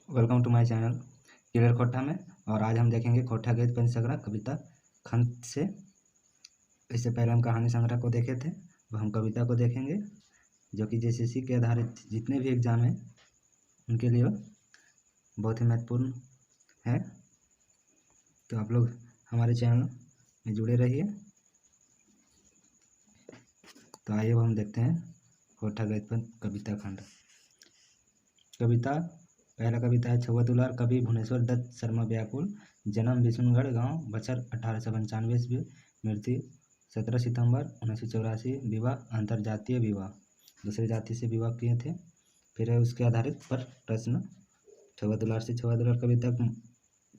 Welcome to my channel clear खोटा में। और आज हम देखेंगे खोटा गीत पंचसंग्रह कविता खंड से। इससे पहले हम कहानी संग्रह को देखे थे, अब हम कविता को देखेंगे, जो कि जेसीसी के आधारित जितने भी एग्ज़ाम हैं उनके लिए बहुत ही महत्वपूर्ण है। तो आप लोग हमारे चैनल में जुड़े रहिए। तो आइए अब हम देखते हैं खोटा गीत कविता खंड। कविता पहला कविता है छुआ दुलार। कवि भुवनेश्वर दत्त शर्मा व्याकुल। जन्म विष्णुगढ़ गांव बछर 1895 ईस्वी। मृत्यु 17 सितंबर 1984। विवाह अंतर्जातीय विवाह, दूसरी जाति से विवाह किए थे। फिर है उसके आधारित पर प्रश्न। छुआ दुलार से छुआ दुलार कविता।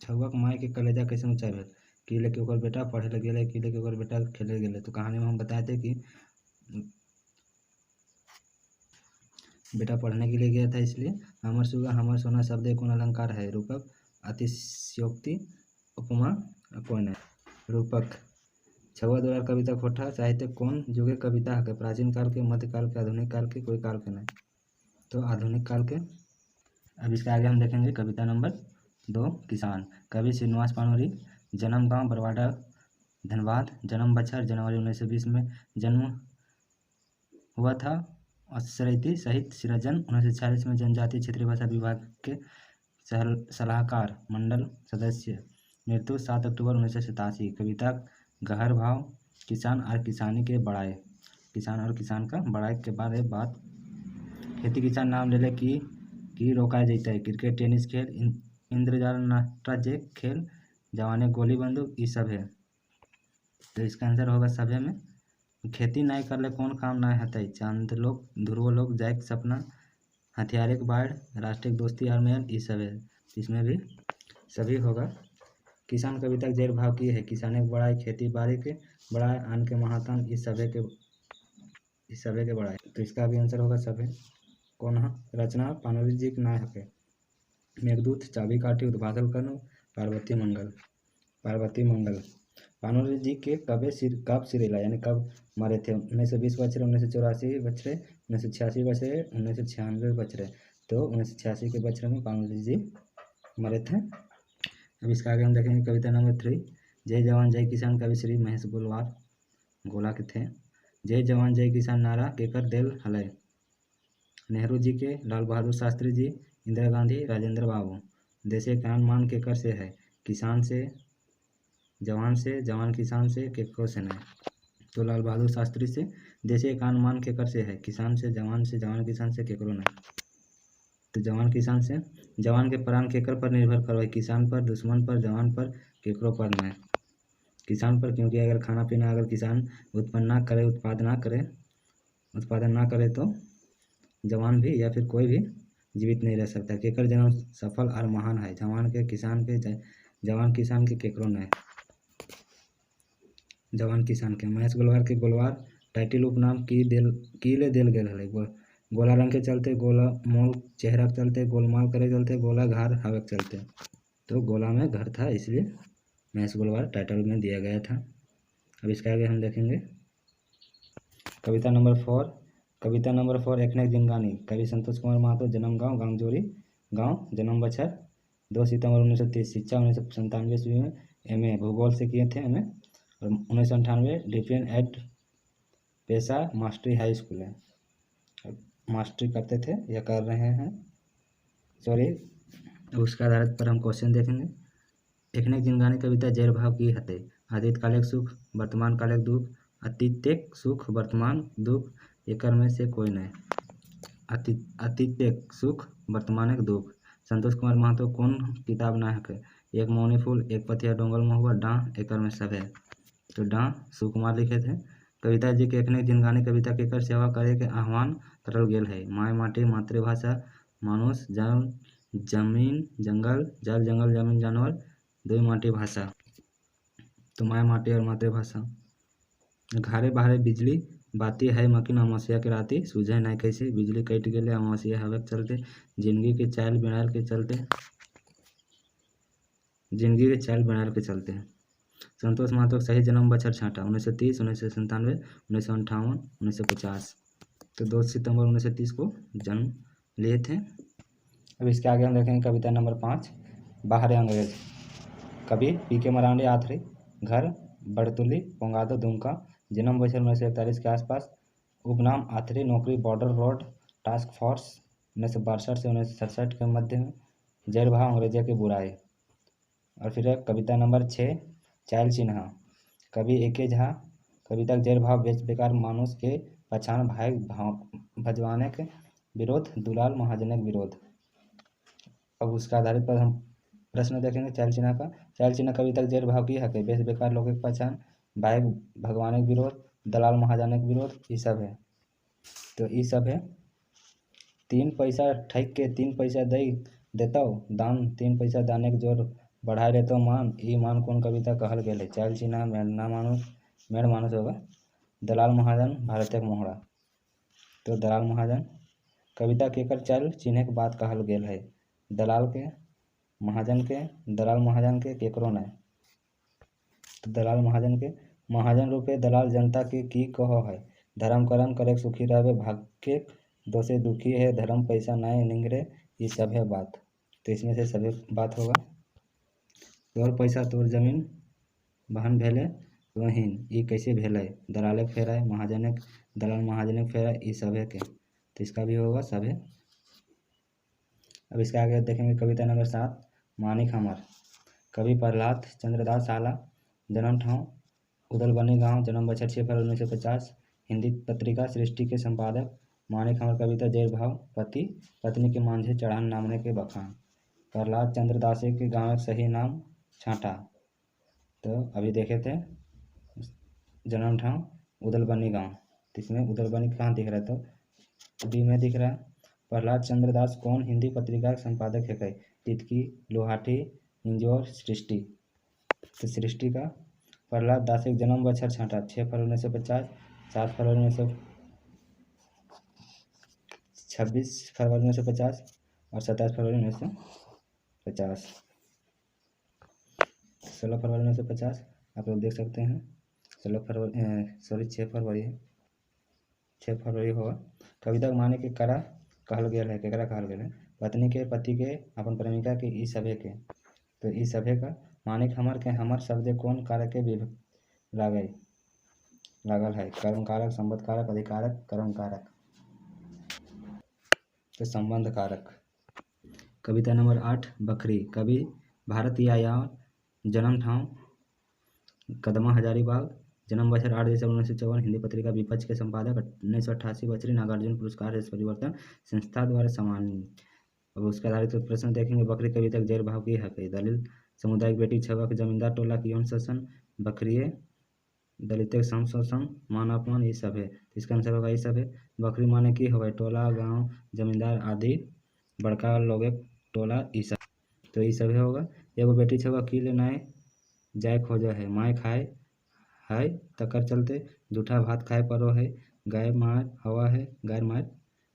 छुआ के माई के कलेजा कैसे ऊँचा भेल। किले के ओकर बेटा पढ़े ले गेले, किले के ओकर बेटा खेले गेले। तो कहानी में हम बताए थे कि बेटा पढ़ने के लिए गया था, इसलिए हमर सुगा हमर सोना शब्द कौन अलंकार है। रूपक अतिशयोक्ति उपमा कौन है। रूपक छुआ दुलार कविता खोटा साहित्य कौन जुगे कविता है। प्राचीन काल के, मध्यकाल के, आधुनिक काल के, कोई काल के नहीं। तो आधुनिक काल के। अब इसके आगे हम देखेंगे कविता नंबर 2 किसान। कवि श्रीनिवास पानोरी। जन्म गांव बरवाडा धनबाद। जन्म बछर जनवरी 1920 में जन्म हुआ था। असरैती साहित्य सृजन 1946 में जनजातीय क्षेत्रीय भाषा विभाग के सलाहकार मंडल सदस्य। मृत्यु 7 अक्टूबर 1987। कविता गहर भाव। किसान और किसानी के बड़ाई। किसान और किसान का बड़ाई के बारे बात। खेती किसान नाम ले ले कि रोका जाता है। क्रिकेट टेनिस खेल, इंद्रजाल नाट्य खेल, जवाने गोली बंदूक, ये सब है। तो इसका आंसर होगा सभे में। खेती नहीं कर ले कौन काम नहीं हतई। चांद लोग ध्रुव लोग जाए सपना, हथियारे के बाढ़, राष्ट्रीय दोस्ती और मेल, ये सब है। इसमें भी सभी होगा। किसान कविता जेर भाव की है। किसाने के बड़ाई, खेती बाड़ी के बड़ाई, अन्न के महातन, इस सभे के बड़ाई। तो इसका भी आंसर होगा सभे। कौन है रचना पानोरी जी के ना हके। मेघदूत, चाबी काठी, उद्भासल कनु, पार्वती मंगल। पानोरी जी के कब सिरेला यानी कब मरे थे। 1920 बच रहे, 1984 बच रहे, 1986 बच रहे, 1996 बच रहे। तो 1986 के बच रहे में पानोरी जी मरे थे। अब इसका आगे हम देखेंगे कविता नंबर 3। जय जवान जय किसान। कवि श्री महेश गोलवार गोला के थे। जय जवान जय किसान नारा केकर देल हलय। नेहरू जी के, लाल बहादुर शास्त्री जी, इंदिरा गांधी, राजेंद्र बाबू। देशे कान मान केकर से है। किसान से, जवान से, जवान किसान से, केकरो से नहीं। तो लाल बहादुर शास्त्री से। देशे कान मान केकर से है। किसान से, जवान किसान से, केकरो नहीं। तो जवान किसान से। जवान के प्राण केकर पर निर्भर करो है। किसान पर, दुश्मन पर, जवान पर, केकरो पर नहीं। किसान पर, क्योंकि अगर खाना पीना अगर किसान उत्पादन ना करे तो जवान भी या फिर कोई भी जीवित नहीं रह सकता। केकर जन्म सफल और महान है। जवान के, किसान के, जवान किसान के, केकरो नहीं। जवान किसान के। महेश गोलवार के गोलवार टाइटिल उपनाम कीले देल गेल हलै। गोला रंग के चलते, गोला मोल चेहरा के चलते, गोलमाल करे चलते, गोला घार हवे के चलते। तो गोला में घर था, इसलिए महेश गोलवार टाइटल में दिया गया था। अब इसके आगे हम देखेंगे कविता नंबर 4। कविता नंबर 4 एकनेक जिनगानी। कवि संतोष कुमार महतो। जन्म गाँव गांगजोरी गाँव। जन्म बछर 2 सितंबर 1930। शिक्षा 1997 ईस्वी में MA भूगोल से किए थे MA। और 1998 डिप्लोमा एड पेशा मास्टरी हाई स्कूल है। मास्टरी करते थे या कर रहे हैं, सॉरी। उसके आधारित पर हम क्वेश्चन देखेंगे। एकनेक जिनगानी कविता जैर भाव की हते। अतीत कालिक सुख, वर्तमान कालिक दुख, अतीतेक सुख, वर्तमान दुख, एकर में से कोई नहीं। अतीतेक सुख, वर्तमानिक दुख। संतोष कुमार महतो कौन किताब ना है। एक मौनी फूल, एक पथिया डोंगल महुआ, डाँ, एकर में सब है। तो डाँ सुकुमार लिखे थे। कविता जी के एकनेक जिनगानी कविता केकर सेवा करे के आह्वान करल गेल है। माय माटी, मातृभाषा, मानुष, जमीन जंगल, जल जंगल, जमीन जानवर, दो माटी भाषा। तो माय माटी और मातृभाषा। घारे बाहरे बिजली बाती है मकिन अमावस्या के राती, सूझे नहीं कैसे। बिजली कट गेले अमावस्या हवे के चलते। जिंदगी के चाल बिनाल के चलते। संतोष महतो सही जन्म बछर छाँटा 1930, 1997, 1958, 1950। तो 2 सितंबर 1930 को जन्म लिए थे। अब इसके आगे हम देखेंगे कविता नंबर 5, बाहर अंग्रेज। कवि पी.के. मरांडी आथरी, घर बड़तुली, पोंगादो, दुमका, जन्म वर्ष 1941 के आसपास, उपनाम आथरी, नौकरी बॉर्डर रोड टास्क फोर्स 1962 से 1967 के मध्य में, जैर भाव अंग्रेजी की बुराई। और फिर कविता नंबर 6, चाइल चिन्ह। कवि ए.के. झा, कविता जैर भाव बेच बेकार मानुष के पहचान भाई भजवाने के विरोध, दुलाल महाजन के विरोध। अब उसका आधारित पर हम प्रश्न देखेंगे चाइल चिन्ह का। चाइल चिन्ह कविता जैर भाव की हक है, बेच बेकार लोगों की पहचान, भाई भगवान के विरोध, दलाल महाजन के विरोध, ये सब है। तो ये सब है। 3 पैसा ठैक के 3 पैसा देता दान, 3 पैसा दाने के जोर बढ़ाए लेता मान, ये मान कौन कविता कहल गेल है। चाइल चिन्ह मेड़ मानुष होगा। दलाल महाजन भारतीय मोहरा। तो दलाल महाजन कविता केकर चाइल चिन्ह के बात कहल गेल है। दलाल के, महाजन के, दलाल महाजन के केकरो नहीं। तो दलाल महाजन के, महाजन रूपे दलाल जनता के की कहो है, धर्म कर्म करे सुखी रहे, भाग्य दोषे दुखी है, धर्म पैसा नहीं निंगरे, ये सब है बात। तो इसमें से सभी बात होगा। तोर पैसा तोर जमीन बहन भेले वहीन, ये कैसे भेले, दलाले फेराए महाजन दलाल महाजन फेराए, ये सब है के। तो इसका भी होगा सब है। अब इसके आगे देखेंगे कविता नंबर 7, मानिक हमर। कवि प्रहलाद चंद्रदास आला, जन्म ठाव उदलबनी गांव, जन्म बछर 6 फरवरी 1950, हिंदी पत्रिका सृष्टि के संपादक। मानिक हमर कविता जैर भाव पति पत्नी के मांझे चढ़ान नामने के बखान। प्रहलाद चंद्रदासे के गाँव का सही नाम छाटा। तो अभी देखे थे जन्म ठाव उदलबनी गांव, तो इसमें उदलबनी कहाँ दिख रहा है, तो बी में दिख रहा है। प्रहलाद चंद्रदास कौन हिंदी पत्रिका के संपादक है कई, तितकी, लोहाटी, इंजोर, सृष्टि। तो सृष्टि का प्रहलाद दास एक जन्म बछर छाटा 6 फरवरी 1950, 7 फरवरी 1926 फरवरी 1950 और 27 फरवरी 1950, 16 फरवरी 1950 आप लोग देख सकते हैं। 6 फरवरी है, 6 फरवरी होगा। कविता के माने के करा कहल गेल है, केकरा कहल गेल है, पत्नी के, पति के, अपन प्रेमिका के, ई सभे के। तो ई सभे का मानिक हमर के, हमर शब्द कौन कारक के लागल है, कर्म कारक, संबंध कारक, अधिकारक, कर्म कारक। तो संबंध कारक। कविता नंबर 8, बकरी। कवि भारत यायावर, जन्म ठाव कदमा हजारीबाग, जन्म बछर 8 दिसंबर 1954, हिंदी पत्रिका विपक्ष के संपादक, 1988 बछरी नागार्जुन पुरस्कार से परिवर्तन संस्था द्वारा सम्मानित। अब उसका आधारित प्रश्न देखेंगे। बकरी कविता जैर भाव की हक है, दलित समुदाय की बेटी छवक, जमींदार टोला की यौन शोषण, बकरिए दलित सम शोषण, मान अपमान, ये सब है। इसका आंसर होगा ये सब है। बकरी माने की होगा, टोला गाँव जमींदार आदि बड़का लोग टोला, ये सब। तो ये सब होगा। एगो बेटी छवक की नाय जाय खोजा है, माय खाए है तकर चलते, जूठा भात खाए परो है, गाय मार हवा है, गाय मार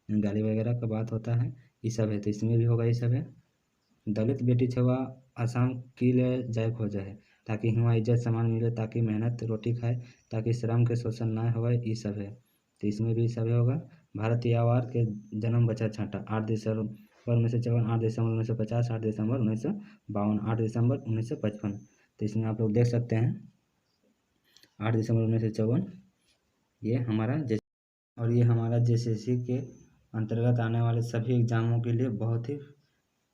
गाली वगैरह का बात होता है, ये सब है। तो इसमें भी होगा ये सब है। दलित बेटी छवा आसाम की ले जाय खोजा है, ताकि हुआ इज्जत सम्मान मिले, ताकि मेहनत रोटी खाए, ताकि श्रम के शोषण ना हो, ये सब है। तो इसमें भी सब होगा। भारत यावार के जन्म बछर छाटा 8 दिसंबर 1954, 8 दिसंबर 1950, 8 दिसंबर 1952, 8 दिसंबर 1955। तो इसमें आप लोग देख सकते हैं 8 दिसंबर 1954 ये हमारा और ये हमारा JCC के अंतर्गत आने वाले सभी एग्ज़ामों के लिए बहुत ही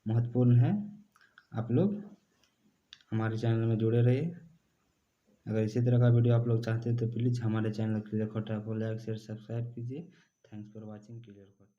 महत्वपूर्ण है। आप लोग हमारे चैनल में जुड़े रहिए। अगर इसी तरह का वीडियो आप लोग चाहते हैं तो प्लीज़ हमारे चैनल के लिए खोटा को लाइक शेयर सब्सक्राइब कीजिए। Thanks for watching. क्लियर।